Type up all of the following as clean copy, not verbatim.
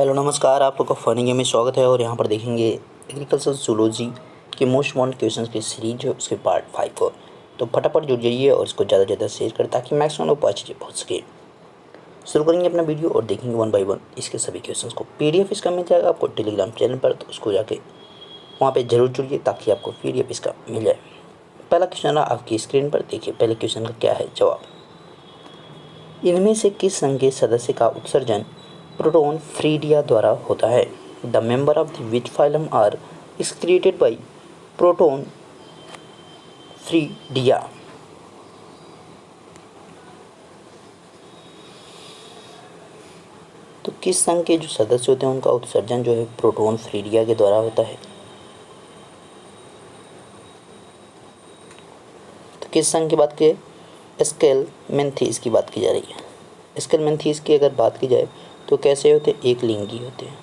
Hello नमस्कार, आप लोग का फनी गेम में स्वागत है। और यहाँ पर देखेंगे एग्रीकल्चर जूलॉजी के मोस्ट वांटेड क्वेश्चंस की सीरीज है, उसके पार्ट 5 को। तो फटाफट जुड़ जाइए और इसको ज़्यादा से ज़्यादा शेयर करें ताकि मैक्सिमम लोग पहुँच सके। शुरू करेंगे अपना वीडियो और देखेंगे 1 बाय 1 इसके सभी क्वेश्चंस को। PDF इसका मिल जाएगा आपको टेलीग्राम चैनल पर, तो उसको जाके वहाँ पर जरूर जुड़िए ताकि आपको PDF इसका मिल जाए। पहला क्वेश्चन आपकी स्क्रीन पर देखिए। पहले क्वेश्चन का क्या है जवाब। इनमें से किस संघ के सदस्य का उत्सर्जन प्रोटोन फ्रीडिया द्वारा होता है। The member of the which phylum are excreted by proton फ्रीडिया। तो किस संघ के जो सदस्य होते हैं उनका उत्सर्जन जो है प्रोटोन फ्रीडिया के द्वारा होता है। तो किस संघ की बात की जाए, स्केलमेंथीज की बात की जा रही है। स्केलमेंथीज की अगर बात की जाए तो कैसे होते हैं, एक लिंगी होते हैं,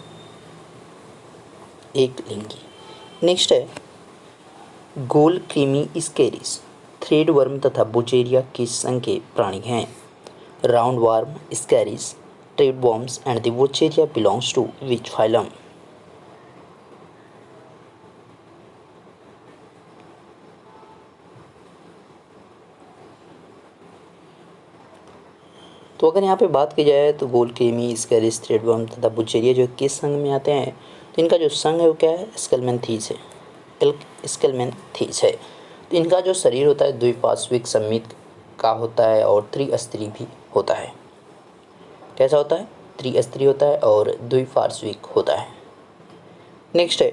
एक लिंगी। नेक्स्ट है गोल क्रीमी स्केरिस, थ्रेड वर्म तथा बुचेरिया किस संघ के प्राणी हैं। Round worm, ascaris, thread worms and the wuchereria belongs to which phylum. तो अगर यहाँ पे बात की जाए तो गोल क्रीमी, स्कैरिस, थ्रेड वर्म तथा बुचेरिया जो किस संघ में आते हैं, तो इनका जो संघ है वो क्या है, स्केलमेंथीज है। स्केलमेंथीज है। तो इनका जो शरीर होता है द्विपार्श्विक सममित का होता है और त्रिस्तरीय भी होता है। कैसा होता है, त्रिस्तरीय होता है और द्विपार्श्विक होता है। नेक्स्ट है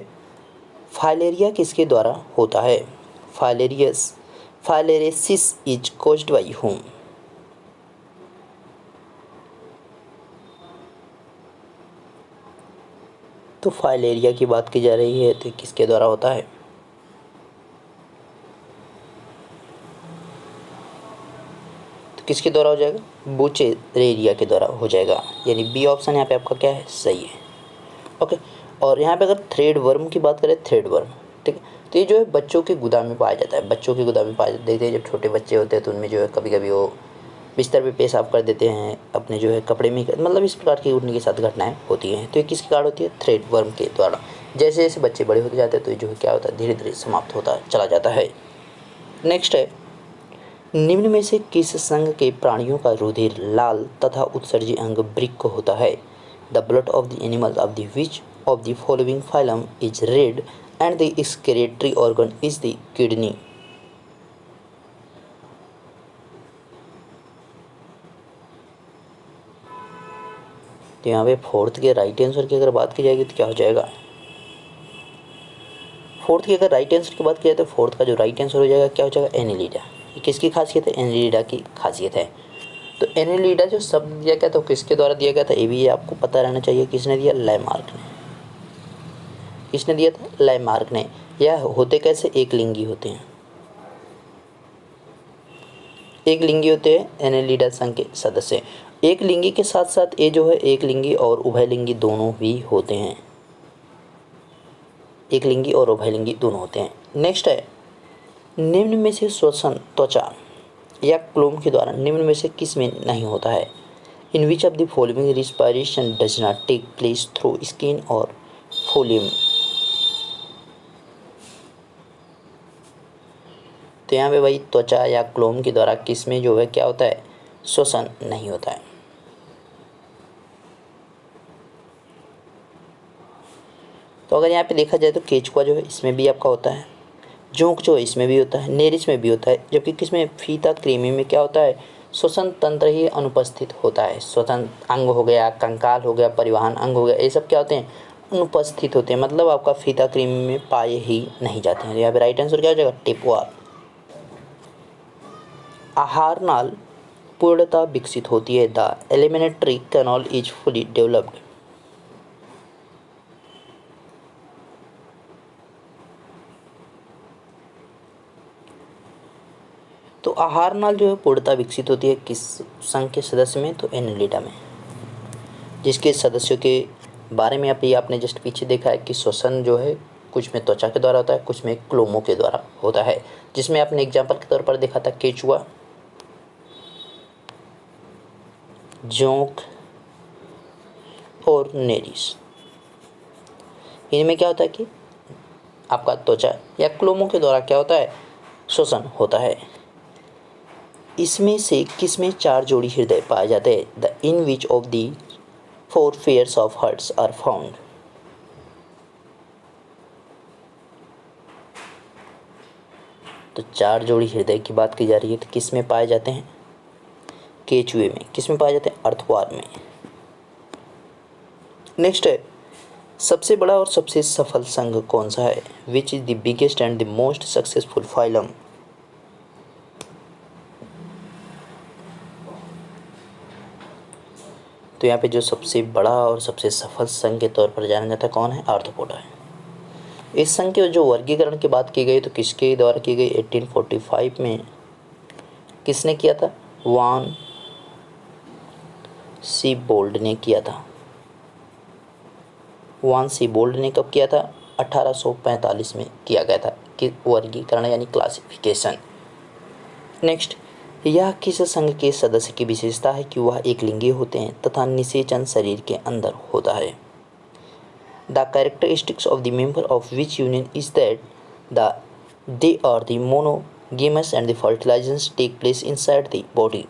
फाइलेरिया किसके द्वारा होता है। फाइलेरेसिस इज कॉज्ड बाई होम। तो फाइलेरिया की बात की जा रही है तो किसके द्वारा होता है। तो किसके द्वारा हो जाएगा, बुचेरेरिया के द्वारा हो जाएगा। यानी बी ऑप्शन यहाँ पे आपका क्या है, सही है। ओके। और यहाँ पे अगर थ्रेड वर्म की बात करें, थ्रेड वर्म, ठीक है, तो ये जो है बच्चों के गुदा में पाया जाता है। बच्चों के गुदा में पाया देखते हैं जब छोटे बच्चे होते हैं तो उनमें जो है कभी कभी वो बिस्तर पे पेशाब कर देते हैं अपने जो है कपड़े में, मतलब इस प्रकार की उनके साथ घटनाएं होती हैं। तो ये किसके कारण होती है, थ्रेड वर्म के द्वारा। जैसे जैसे बच्चे बड़े होते जाते हैं तो ये जो है क्या होता है, धीरे धीरे समाप्त होता चला जाता है। नेक्स्ट है निम्न में से किस संघ के प्राणियों का रुधिर लाल तथा उत्सर्जी अंग वृक्क होता है। The blood of the animals of the which of the following phylum is red and the excretory organ is the kidney. तो यहाँ पे फोर्थ के राइट आंसर की अगर बात की जाएगी तो क्या हो जाएगा, फोर्थ की अगर राइट आंसर की बात की जाए तो फोर्थ का जो राइट आंसर हो जाएगा क्या हो जाएगा, एनिलिडा। ये किसकी खासियत है, एनिलिडा की खासियत है। तो एनिलिडा जो शब्द दिया गया था किसके द्वारा दिया गया था, ये भी आपको पता रहना चाहिए। किसने दिया, लैमार्क ने। किसने दिया था, लैमार्क ने। यह होते कैसे, एक लिंगी होते हैं, एक लिंगी होते हैं एनिलिडा संघ के सदस्य। एक लिंगी के साथ साथ ये जो है एक लिंगी और उभयलिंगी दोनों भी होते हैं। एक लिंगी और उभयलिंगी दोनों होते हैं। नेक्स्ट है निम्न में से श्वसन त्वचा या क्लोम के द्वारा निम्न में से किस में नहीं होता है। In which of the following respiration does not take place through skin और फोलियम। तो यहाँ पे भाई त्वचा या क्लोम के द्वारा किस में जो है क्या होता है, श्वसन नहीं होता है। तो अगर यहाँ पे देखा जाए तो केचुआ जो है इसमें भी आपका होता है, जोंक जो है इसमें भी होता है, नेरिच में भी होता है, जबकि किसमें, फीता कृमि में क्या होता है, श्वसन तंत्र ही अनुपस्थित होता है। श्वसन अंग हो गया, कंकाल हो गया, परिवहन अंग हो गया, ये सब क्या होते हैं, अनुपस्थित होते हैं, मतलब आपका फीता कृमि में पाए ही नहीं जाते हैं। यहाँ पे राइट आंसर क्या हो जाएगा, टेपुआ। आहार नाल पूर्णतः विकसित होती है। The एलिमिनेटरी canal is fully developed. तो आहार नाल जो है पूर्णतः विकसित होती है किस संघ के सदस्य में, तो एनिलिडा में, जिसके सदस्यों के बारे में आपने जस्ट पीछे देखा है कि श्वसन जो है कुछ में त्वचा के द्वारा होता है, कुछ में क्लोमो के द्वारा होता है। जिसमें आपने एग्जाम्पल के तौर पर देखा था केचुआ, जोंक और नेरिस। इनमें क्या होता है कि आपका त्वचा या क्लोमों के द्वारा क्या होता है, श्वसन होता है। इसमें से किसमें 4 जोड़ी हृदय पाए जाते हैं? The in which of the 4 pairs of hearts are found? तो 4 जोड़ी हृदय की बात की जा रही है, तो किस में पाए जाते हैं? केचुए में। किस में पाए जाते हैं? अर्थवार में। नेक्स्ट है, सबसे बड़ा और सबसे सफल संघ कौन सा है? Which is the biggest and the most successful phylum? तो यहाँ पे जो सबसे बड़ा और सबसे सफल संघ के तौर पर जाना जाता है कौन है? आर्थ्रोपोडा है। इस संघ के जो वर्गीकरण की बात की गई तो किसके द्वारा की गई? 1845 में। किसने किया था? वान सीबोल्ड ने किया था। वान सीबोल्ड ने कब किया था? 1845 में किया गया था कि वर्गीकरण यानी क्लासिफिकेशन। नेक्स्ट, यह किस संघ के सदस्य की विशेषता है कि वह एक लिंगी होते हैं तथा निषेचन शरीर के अंदर होता है? The characteristics of the member of which union is that they are the monogamous and the fertilization take place inside the body.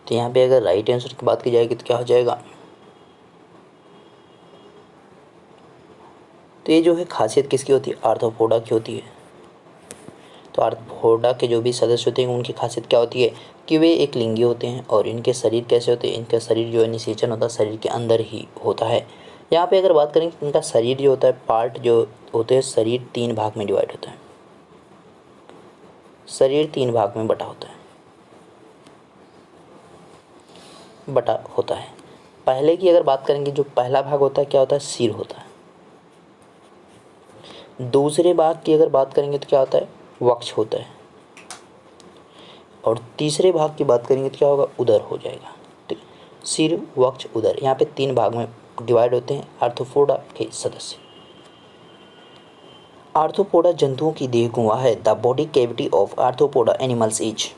तो यहाँ पे अगर राइट आंसर की बात की जाएगी तो क्या हो जाएगा? तो ये जो है खासियत किसकी होती है? आर्थ्रोपोडा की होती है। तो आर्थ्रोपोडा के जो भी सदस्य होते हैं उनकी खासियत क्या होती है कि वे एक लिंगी होते हैं और इनके शरीर कैसे होते हैं? इनका शरीर जो है निषेचन होता है शरीर के अंदर ही होता है। यहाँ पे अगर बात करें कि इनका शरीर जो होता है, पार्ट जो होते हैं, शरीर 3 भाग में डिवाइड होता है। शरीर 3 भाग में बटा होता है। पहले की अगर बात करेंगे, जो पहला भाग होता है क्या होता है? सिर होता है। दूसरे भाग की अगर बात करेंगे तो क्या होता है? वक्ष होता है। और तीसरे भाग की बात करेंगे तो क्या होगा? उदर हो जाएगा। ठीक, सिर, वक्ष, उदर, यहाँ पे 3 भाग में डिवाइड होते हैं आर्थ्रोपोडा के सदस्य। आर्थ्रोपोडा जंतुओं की देह गुहा है। The body cavity of arthropoda animals is.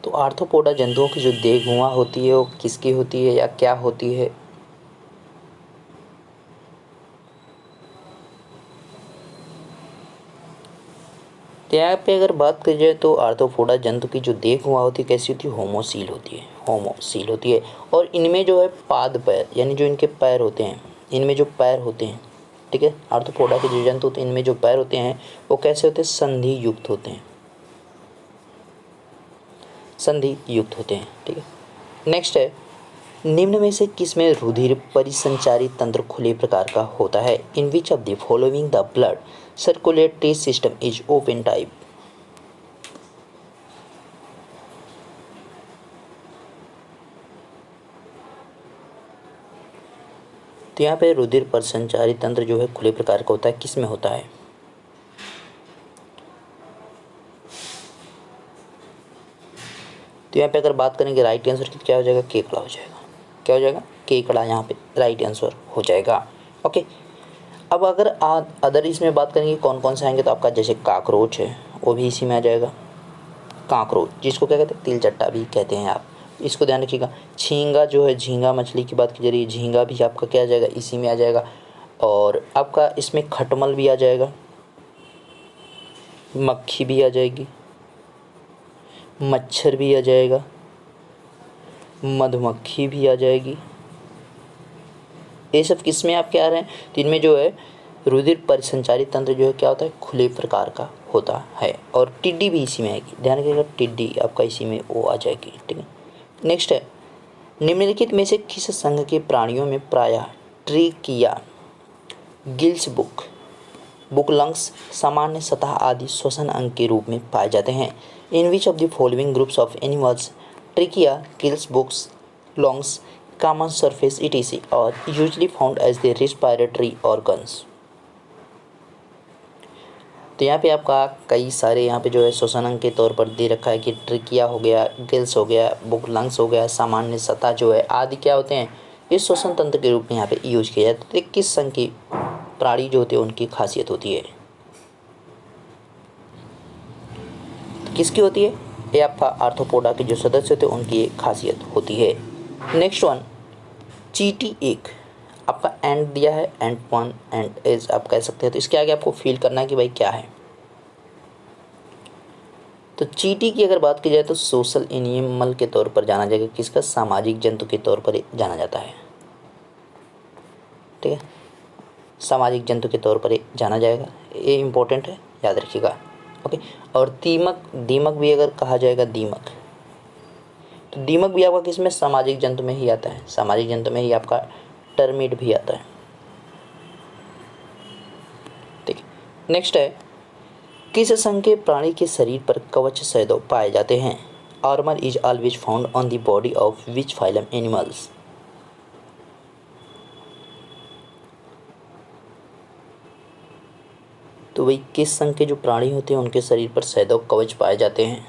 तो आर्थ्रोपोडा जंतुओं की जो देह गुहा होती है वो किसकी होती है या क्या होती है? तो यहाँ पे अगर बात की जाए तो आर्थ्रोपोडा जंतु की जो देह गुहा होती है कैसी होती है? होमोसील होती है। और इनमें जो है पाद पैर, यानी जो इनके पैर होते हैं, इनमें जो पैर होते हैं, ठीक है, आर्थ्रोपोडा के जो जंतु होते हैं इनमें जो पैर होते हैं वो कैसे होते हैं? संधि युक्त होते हैं। ठीक है। नेक्स्ट है, निम्न में से किस में रुधिर परिसंचारी तंत्र खुले प्रकार का होता है? In which of the following the blood circulatory system is open type? तो यहाँ पे रुधिर परिसंचारी तंत्र जो है खुले प्रकार का होता है, किस में होता है? तो यहाँ पे अगर बात करेंगे राइट आंसर की क्या हो जाएगा? केकड़ा हो जाएगा। क्या हो जाएगा? केकड़ा यहाँ पे राइट आंसर हो जाएगा। ओके, अब अगर अदर इसमें बात करेंगे कौन कौन से आएंगे तो आपका जैसे काकरोच है वो भी इसी में आ जाएगा। काकरोच, जिसको क्या कहते हैं? तिलचट्टा भी कहते हैं आप, इसको ध्यान रखिएगा। झींगा जो है, झींगा मछली की बात की जा रही है, झींगा भी आपका क्या आ जाएगा? इसी में आ जाएगा। और आपका इसमें खटमल भी आ जाएगा, मक्खी भी आ जाएगी, मच्छर भी आ जाएगा, मधुमक्खी भी आ जाएगी। ये सब किस में आपके आ रहे हैं? तो इनमें जो है रुधिर परिसंचारी तंत्र जो है क्या होता है? खुले प्रकार का होता है। और टिड्डी भी इसी में आएगी, ध्यान रखिएगा, टिड्डी आपका इसी में वो आ जाएगी। ठीक है। नेक्स्ट है, निम्नलिखित में से किस संघ के प्राणियों में प्रायः ट्रिकिया, गिल्स बुक लंग्स, सामान्य सतह आदि श्वसन अंग के रूप में पाए जाते हैं? In which of the following groups of animals trachea, gills books, lungs, common surface etc और usually found as the respiratory organs? तो यहाँ पे आपका कई सारे यहाँ पे जो है श्वसन अंग के तौर पर दे रखा है कि ट्रिकिया हो गया, गिल्स हो गया, बुक लंग्स हो गया, सामान्य सतह जो है आदि क्या होते हैं? इस श्वसन तंत्र के रूप में यहाँ पे यूज किया जाता है। तो किस संघ की प्राणी जो होते हैं उनकी खासियत होती है। किसकी होती है? ये आपका आर्थ्रोपोडा के जो सदस्य होते हैं उनकी एक खासियत होती है। नेक्स्ट वन, चीटी एक आपका एंड दिया है, एंड वन एंड एज आप कह सकते हैं। तो इसके आगे आपको फील करना है कि भाई क्या है। तो चीटी की अगर बात की जाए तो सोशल एनिमल के तौर पर जाना जाएगा। किसका? सामाजिक जंतु के तौर पर जाना जाता है। ठीक है, सामाजिक जंतु के तौर पर जाना जाएगा, ये इम्पोर्टेंट है, याद रखिएगा। ओके, और दीमक, दीमक भी अगर कहा जाएगा दीमक, तो दीमक भी आपका किस में? सामाजिक जंतु में ही आता है। सामाजिक जंतु में ही आपका टर्मिट भी आता है। ठीक है, नेक्स्ट है, किस संघ के प्राणी के शरीर पर कवच सैदव पाए जाते हैं? Armour is always found on the body of which phylum animals? तो वही किस संघ के जो प्राणी होते हैं उनके शरीर पर सैदव कवच पाए जाते हैं?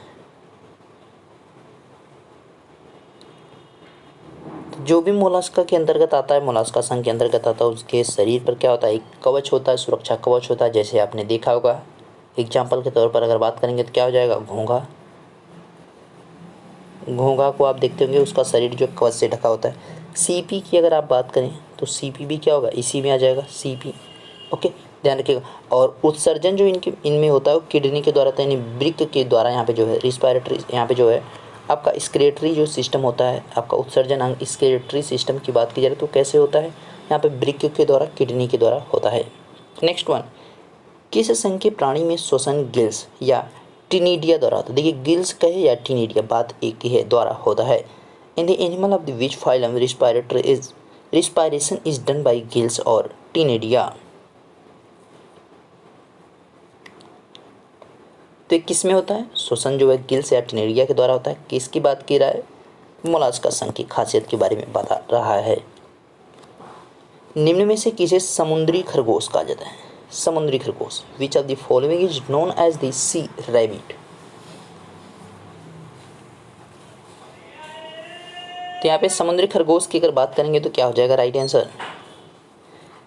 तो जो भी मोलास्का के अंतर्गत आता है, मोलास्का संघ के अंतर्गत आता है, उसके शरीर पर क्या होता है? एक कवच होता है, सुरक्षा कवच होता है। जैसे आपने देखा होगा, एग्जाम्पल के तौर पर अगर बात करेंगे तो क्या हो जाएगा? घोंघा। घोंघा को आप देखते होंगे, उसका शरीर जो कवच से ढका होता है। सीपी की अगर आप बात करें तो सीपी भी क्या होगा? इसी में आ जाएगा, सीपी। ओके, ध्यान रखिएगा। और उत्सर्जन जो इनमें होता है वो किडनी के द्वारा यानी वृक्क के द्वारा, यहाँ पे जो है रिस्पायरेटरी, यहाँ पे जो है आपका स्क्लेटरी जो सिस्टम होता है, आपका उत्सर्जन अंग स्क्लेटरी सिस्टम की बात की जाए तो कैसे होता है? यहाँ पे वृक्क के द्वारा, किडनी के द्वारा होता है। नेक्स्ट वन, किस संघ के प्राणी में श्वसन गिल्स या टिनिडिया द्वारा होता है? देखिए, गिल्स कहे या टिनिडिया, बात एक ही है, द्वारा होता है। In the animal of the which phylum respiration is done by gills और टिनिडिया? तो किस में होता है? श्वसन जो है गिल्स या टिनिडिया के द्वारा होता है। किसकी बात की रहा है? मोलास्का संघ की खासियत के बारे में बता रहा है। निम्न में से किसे समुद्री खरगोश कहा जाता है? समुद्री खरगोश, which of the following is known as the sea rabbit? तो यहाँ पे समुद्री खरगोश की अगर बात करेंगे तो क्या हो जाएगा? Right answer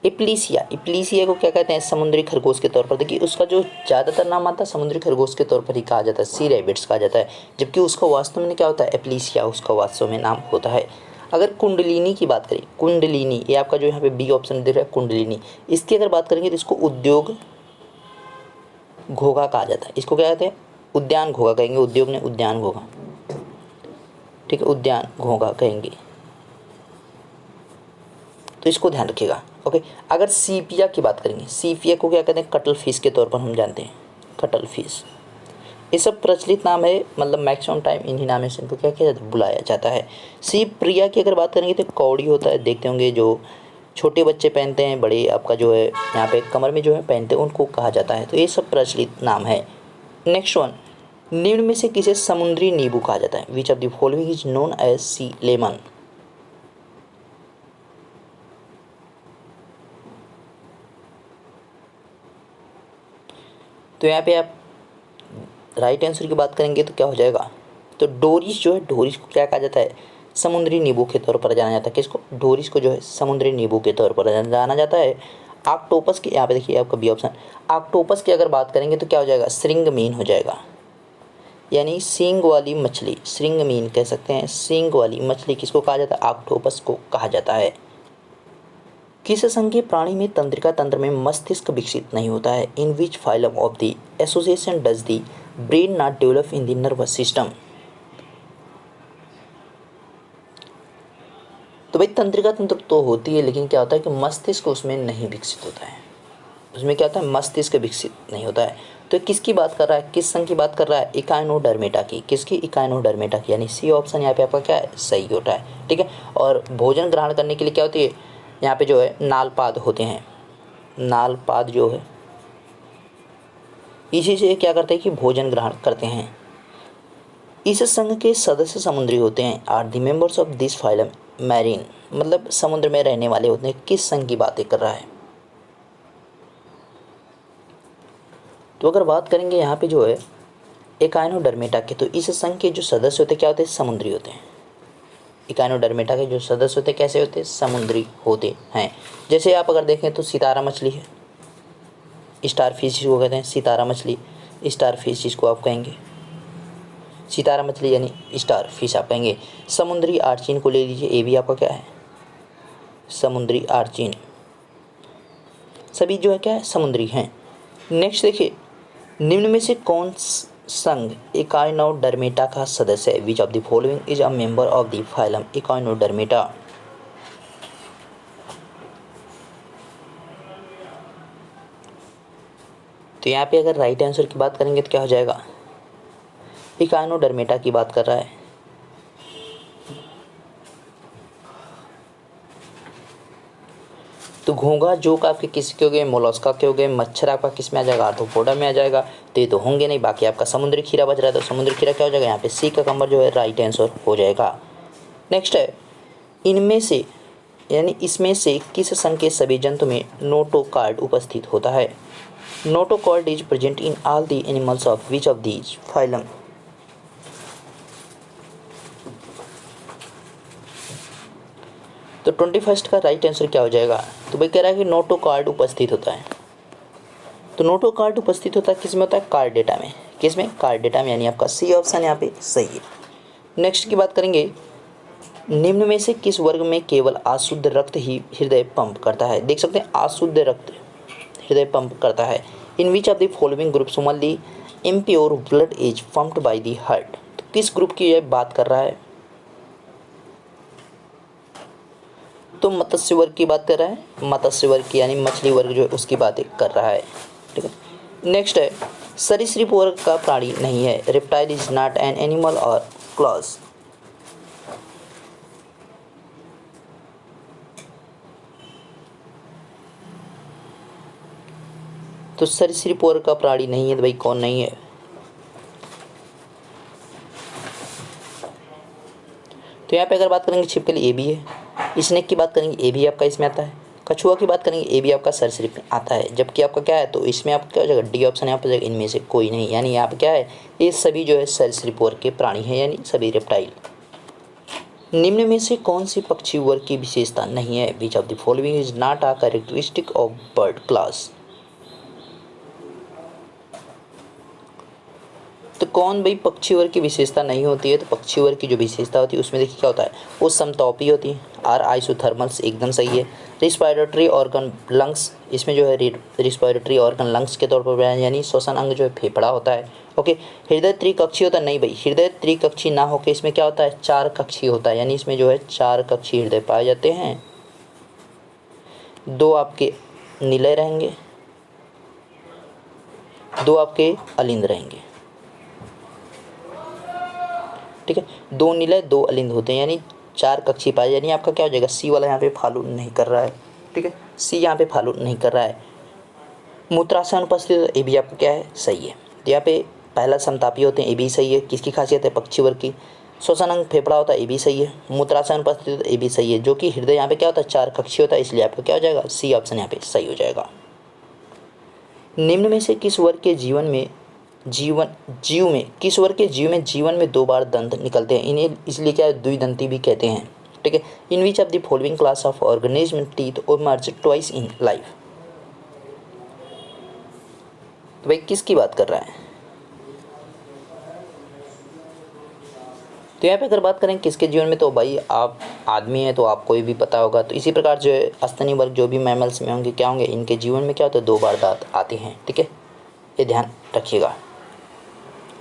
इप्लीसिया। इप्लीसिया को क्या कहते हैं? समुद्री खरगोश के तौर पर। देखिए, उसका जो ज़्यादातर नाम आता है समुद्री खरगोश के तौर पर ही कहा जाता है, सी रैबिट्स कहा जाता है, जबकि उसका वास्तव में क्या होता है? एप्लीसिया उसका वास्तव में नाम होता है। अगर कुंडलिनी की बात करें, कुंडलिनी, ये आपका जो यहाँ पे बी ऑप्शन दिख रहा है, कुंडलिनी, इसकी अगर बात करेंगे तो इसको उद्योग घोघा कहा जाता है। इसको क्या कहते हैं? उद्यान घोघा कहेंगे, उद्योग ने उद्यान घोघा। ठीक है, उद्यान घोघा कहेंगे, तो इसको ध्यान रखिएगा। ओके, अगर सीपिया की बात करेंगे, सीपिया को क्या कहते हैं? कटल फिश के तौर पर हम जानते हैं, कटल फिश। ये सब प्रचलित नाम है, मतलब मैक्सिमम टाइम इन्हीं नाम से इनको क्या किया जाता है? बुलाया जाता है। सीप प्रिया की अगर बात करेंगे तो कौड़ी होता है, देखते होंगे जो छोटे बच्चे पहनते हैं, बड़े आपका जो है यहाँ पे कमर में जो है पहनते हैं, उनको कहा जाता है। तो ये सब प्रचलित नाम है। नेक्स्ट वन, निम्न में से किसे समुद्री नींबू कहा जाता है? Which of the following is known as sea lemon? तो यहाँ पे आप राइट आंसर की बात करेंगे तो क्या हो जाएगा? तो डोरिस जो है, डोरिस को क्या कहा जाता है? समुद्री नींबू के तौर पर जाना जाता है। किसको? डोरिस को जो है समुद्री नींबू के तौर पर जाना जाता है। ऑक्टोपस की, यहाँ पे देखिए आपका बी ऑप्शन, ऑक्टोपस की अगर बात करेंगे तो क्या हो जाएगा? श्रिंगमीन हो जाएगा, यानी सींग वाली मछली, श्रिंगमीन कह सकते हैं। सींग वाली मछली किसको कहा जाता है? ऑक्टोपस को कहा जाता है। किस संघ के प्राणी में तंत्रिका तंत्र में मस्तिष्क विकसित नहीं होता है? In which phylum of the association does the brain not develop in the nervous system? तो भाई तंत्रिका तंत्र तो होती है, लेकिन क्या होता है कि मस्तिष्क उसमें नहीं विकसित होता है। उसमें क्या होता है? मस्तिष्क विकसित नहीं होता है। तो किसकी बात कर रहा है? किस संघ की बात कर रहा है? इकाइनोडर्मेटा की। किसकी? इकाइनोडर्मेटा की, यानी सी ऑप्शन यहाँ पे आपका क्या है? सही होता है। ठीक है, और भोजन ग्रहण करने के लिए क्या होती है? यहाँ पे जो है नालपाद होते हैं। नालपाद जो है इसी से क्या करते हैं कि भोजन ग्रहण करते हैं। इस संघ के सदस्य समुद्री होते हैं। Are the members of this phylum marine, मतलब समुद्र में रहने वाले होते हैं। किस संघ की बातें कर रहा है? तो अगर बात करेंगे यहाँ पे जो है इकाइनोडर्मेटा के, तो इस संघ के जो सदस्य होते हैं क्या होते हैं? समुद्री होते हैं। इकाइनोडर्मेटा के जो सदस्य होते हैं कैसे होते हैं? समुद्री होते हैं। जैसे आप अगर देखें तो सितारा मछली है, स्टार फिश जिसको कहते हैं, सितारा मछली, स्टार फिश जिसको आप कहेंगे, सितारा मछली यानी स्टार फिश आप कहेंगे। समुद्री आर्चिन को ले लीजिए, ये भी आपका क्या है, समुद्री आर्चिन, सभी जो है क्या है, समुद्री हैं। नेक्स्ट देखिए, निम्न में से कौन संघ इकाइनोडर्मेटा का सदस्य है? Which of the following is a member of the phylum Echinodermata? तो यहाँ पे अगर राइट आंसर की बात करेंगे तो क्या हो जाएगा, इकाइनोडर्मेटा की बात कर रहा है। तो घोंघा जोक आपके किसके हो गए, मोलस्का के हो गए, मच्छर आपका किस में आ जाएगा, आर्थ्रोपोडा में आ जाएगा। तो ये तो होंगे नहीं, बाकी आपका समुद्री खीरा बच रहा है, तो समुद्री खीरा क्या हो जाएगा, यहाँ पे सी का कम्बर जो है राइट आंसर हो जाएगा। नेक्स्ट है, इनमें से यानी इसमें से किस संघ के सभी जंतु में नोटोकॉर्ड उपस्थित होता है? Notochord is present in all the animals of which of these phylum? तो 21 का राइट आंसर क्या हो जाएगा? तो भाई कह रहा है कि नोटोकॉर्ड उपस्थित होता है। तो नोटोकॉर्ड उपस्थित होता है किस में होता है, कार्डेटा में। किस में, कार्डेटा में, यानी आपका सी ऑप्शन यहाँ पे सही है। नेक्स्ट की बात करेंगे, निम्न में से किस वर्ग में केवल अशुद्ध रक्त ही हृदय पंप करता है? देख सकते हैं अशुद्ध रक्त हृदय पंप करता है। In which of the following groups only impure blood is pumped by the heart? तो किस ग्रुप की यह बात कर रहा है? तो मत्स्य वर्ग की बात कर रहा है, मत्स्य वर्ग की यानी मछली वर्ग जो है उसकी बात कर रहा है। ठीक है, नेक्स्ट है, सरीसृप वर्ग का प्राणी नहीं है। Reptile is not an animal और क्लॉज? तो सरीसृप वर्ग का प्राणी नहीं है, तो भाई कौन नहीं है? तो यहाँ पे अगर बात करेंगे छिपकली, ए भी है। स्नेक की बात करेंगे, ए भी आपका इसमें आता है। कछुआ की बात करेंगे, ए भी आपका सरीसृप में आता है। जबकि आपका क्या है, तो इसमें आपका क्या हो जाएगा, डी ऑप्शन यहाँ पर जाएगा, इनमें से कोई नहीं। यानी यहाँ पे क्या है, ये सभी जो है सरीसृप वर्ग के प्राणी हैं, यानी सभी रेप्टाइल। निम्न में से कौन सी पक्षी वर्ग की विशेषता नहीं है? Which of the following is not a characteristic of bird class? तो कौन भाई पक्षी वर्ग की विशेषता नहीं होती है? तो पक्षी वर्ग की जो विशेषता होती है उसमें देखिए क्या होता है, वो समतौपी होती है। आर आइसोथर्मल्स एकदम सही है। रिस्पायरेटरी ऑर्गन लंग्स, इसमें जो है रिस्पायरेटरी ऑर्गन लंग्स के तौर पर यानी श्वसन अंग जो है फेफड़ा होता है। ओके, हृदय त्रिकक्षी होता है, नहीं भाई हृदय त्रिकक्षी ना होकर इसमें क्या होता है, चार कक्षी होता है। यानी इसमें जो है चार कक्षी हृदय पाए जाते हैं। दो आपके निलय रहेंगे, दो आपके अलिंद रहेंगे। ठीक है, दो निलय दो अलिंद होते हैं, यानी चार कक्षी पाए। यानी आपका क्या हो जाएगा, सी वाला यहाँ पे फॉलो नहीं कर रहा है। ठीक है, सी यहाँ पे फॉलो नहीं कर रहा है। मूत्राशय अनुपस्थित, ये भी आपका क्या है, सही है। तो यहाँ पे पहला समतापी होते हैं, ये भी सही है। किसकी खासियत है, पक्षी वर्ग की। श्वसन अंग फेफड़ा होता है, ये भी सही है। मूत्राशय अनुपस्थित, ये भी सही है। जो कि हृदय यहाँ पे क्या होता है, चार कक्षी होता है, इसलिए आपका क्या हो जाएगा, सी ऑप्शन यहाँ पे सही हो जाएगा। निम्न में से किस वर्ग के जीव में किस वर्ग के जीव में जीवन में दो बार दंत निकलते हैं? इन्हें इसलिए क्या द्विदंती भी कहते हैं। ठीक है, in which of the following class of organism teeth emerge twice in life? तो भाई किसकी बात कर रहा है? तो यहाँ पे अगर बात करें किसके जीवन में, तो भाई आप आदमी हैं तो आपको भी पता होगा। तो इसी प्रकार जो है स्तनी वर्ग जो भी मैमल्स में होंगे क्या होंगे, इनके जीवन में क्या होता है, दो बार दांत आते हैं। ठीक है, ये ध्यान रखिएगा।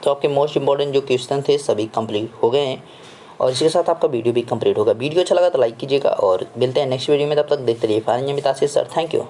तो आपके मोस्ट इंपॉर्टेंट जो क्वेश्चन थे सभी कंप्लीट हो गए हैं, और इसी के साथ आपका वीडियो भी कंप्लीट होगा। वीडियो अच्छा लगा तो लाइक कीजिएगा, और मिलते हैं नेक्स्ट वीडियो में। तब तक देखते रहिए फाइनल सर। Thank you.